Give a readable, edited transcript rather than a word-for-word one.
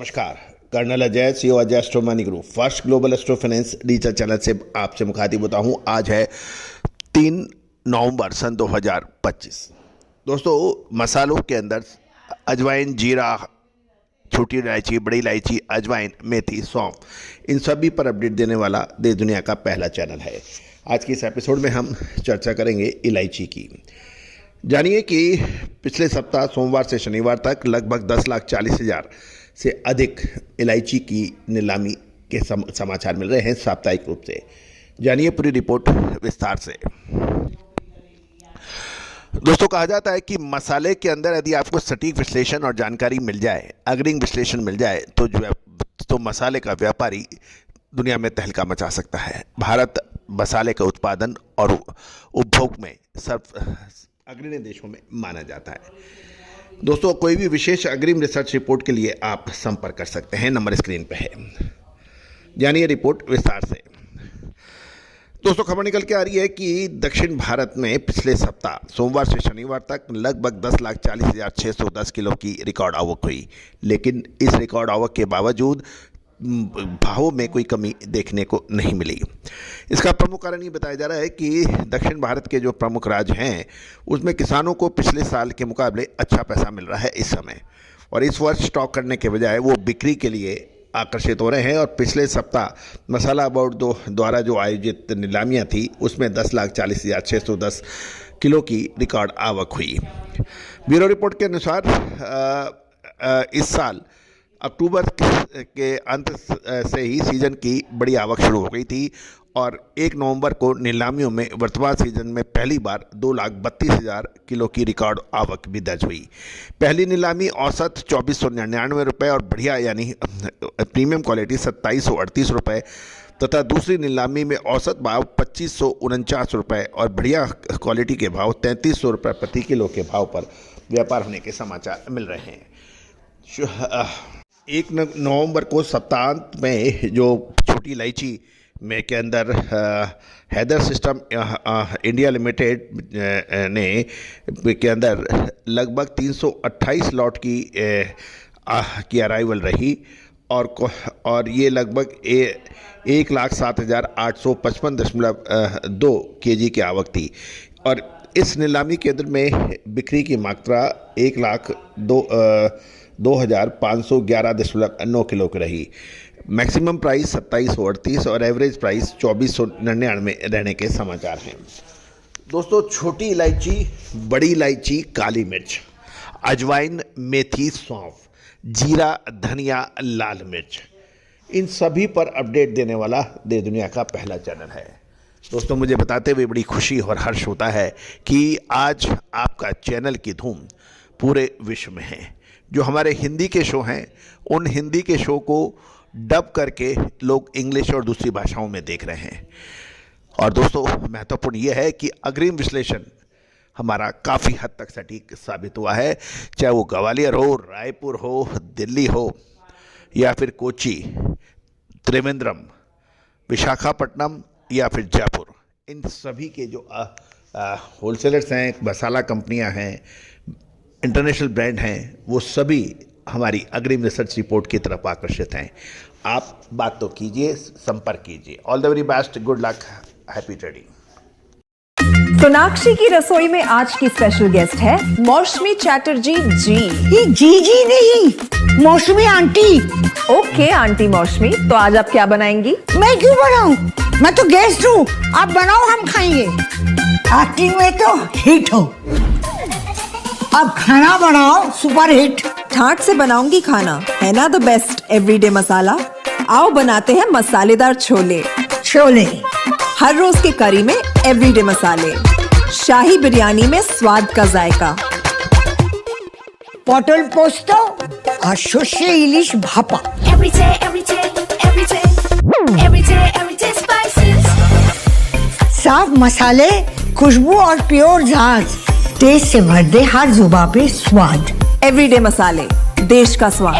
नमस्कार, colonel Ajay, CEO Ajay astro money group, first global astro finance digital channel से आपसे मुखातिब होता हूँ। आज है 3 नवंबर सन 2025। दोस्तों, मसालों के अंदर अजवाइन, जीरा, छोटी इलायची, बड़ी इलायची, अजवाइन, मेथी, सौंफ, इन सभी पर अपडेट देने वाला देश दुनिया का पहला चैनल है। आज की इस एपिसोड में हम चर्चा करेंगे इलायची की। जानिए कि पिछले सप्ताह सोमवार से शनिवार तक लगभग 10,40,000 से अधिक इलायची की नीलामी के समाचार मिल रहे हैं साप्ताहिक रूप से। जानिए पूरी रिपोर्ट विस्तार से। दोस्तों, कहा जाता है कि मसाले के अंदर यदि आपको सटीक विश्लेषण और जानकारी मिल जाए, अग्रिम विश्लेषण मिल जाए, तो मसाले का व्यापारी दुनिया में तहलका मचा सकता है। भारत मसाले का उत्पादन और उपभोग में अग्रणी देशों में माना जाता है। दोस्तों, कोई भी विशेष अग्रिम रिसर्च रिपोर्ट के लिए आप संपर्क कर सकते हैं, नंबर स्क्रीन पर है। जानिए रिपोर्ट विस्तार से। दोस्तों, खबर निकल के आ रही है कि दक्षिण भारत में पिछले सप्ताह सोमवार से शनिवार तक लगभग 10,40,610 किलो की रिकॉर्ड आवक हुई। लेकिन इस रिकॉर्ड आवक के बावजूद भावों में कोई कमी देखने को नहीं मिली। इसका प्रमुख कारण ये बताया जा रहा है कि दक्षिण भारत के जो प्रमुख राज्य हैं उसमें किसानों को पिछले साल के मुकाबले अच्छा पैसा मिल रहा है इस समय, और इस वर्ष स्टॉक करने के बजाय वो बिक्री के लिए आकर्षित हो रहे हैं। और पिछले सप्ताह मसाला बोर्ड द्वारा जो आयोजित नीलामियाँ थी उसमें 10,40,610 किलो की रिकॉर्ड आवक हुई। ब्यूरो रिपोर्ट के अनुसार इस साल अक्टूबर के अंत से ही सीजन की बड़ी आवक शुरू हो गई थी और 1 नवंबर को नीलामियों में वर्तमान सीजन में पहली बार 2,32,000 किलो की रिकॉर्ड आवक भी दर्ज हुई। पहली नीलामी औसत 2,499 रुपये और बढ़िया यानी प्रीमियम क्वालिटी 2,738 रुपये तथा दूसरी नीलामी में औसत भाव 2,549 रुपये और बढ़िया क्वालिटी के भाव 3,300 रुपये प्रति किलो के भाव पर व्यापार होने के समाचार मिल रहे हैं। 1 नवंबर को सप्ताहांत में जो छोटी इलायची में के अंदर हैदर सिस्टम इंडिया लिमिटेड ने के अंदर लगभग 328 लॉट की अराइवल रही और ये लगभग 1,07,855.2 kg की आवक थी। और इस नीलामी केंद्र में बिक्री की मात्रा 1,02,511.9 किलो की रही। मैक्सिमम प्राइस 2,738 और एवरेज प्राइस 2,499 रहने के समाचार हैं। दोस्तों, छोटी इलायची, बड़ी इलायची, काली मिर्च, अजवाइन, मेथी, सौंफ, जीरा, धनिया, लाल मिर्च, इन सभी पर अपडेट देने वाला देश दुनिया का पहला चैनल है। दोस्तों, मुझे बताते हुए बड़ी खुशी और हर्ष होता है कि आज आपका चैनल की धूम पूरे विश्व में है। जो हमारे हिंदी के शो हैं, उन हिंदी के शो को डब करके लोग इंग्लिश और दूसरी भाषाओं में देख रहे हैं। और दोस्तों, महत्वपूर्ण यह है कि अग्रिम विश्लेषण हमारा काफ़ी हद तक सटीक साबित हुआ है। चाहे वो ग्वालियर हो, रायपुर हो, दिल्ली हो या फिर कोची, त्रिवेंद्रम, विशाखापट्टनम या फिर जयपुर, इन सभी के जो होलसेलर्स हैं, मसाला कंपनियां हैं, इंटरनेशनल ब्रांड हैं, वो सभी हमारी अग्रिम रिसर्च रिपोर्ट की तरफ आकर्षित हैं। आप बात तो कीजिए, संपर्क कीजिए। All the very best, good luck, happy trading. Sonakshi की रसोई में आज की स्पेशल गेस्ट है मौसमी चैटर्जी जी। ये जी नहीं, मौसमी आंटी। ओके आंटी मौसमी, तो आज आप क्या बनाएंगी? मैं क्यों बनाऊं? मैं तो गेस्ट हूँ, आप बनाओ, हम खाएंगे। एक्टिंग में तो हिट हो, अब खाना बनाओ सुपर हिट। ठाट से बनाऊंगी खाना, है ना द बेस्ट एवरीडे मसाला। आओ बनाते हैं मसालेदार छोले। हर रोज के करी में एवरीडे मसाले, शाही बिरयानी में स्वाद का जायका, पटल पोस्तो और शुष्य इलिश भापा। साफ मसाले, खुशबू और प्योर झांझ, टेस्ट से भर दे हर जुबान पे स्वाद। एवरीडे मसाले, देश का स्वाद।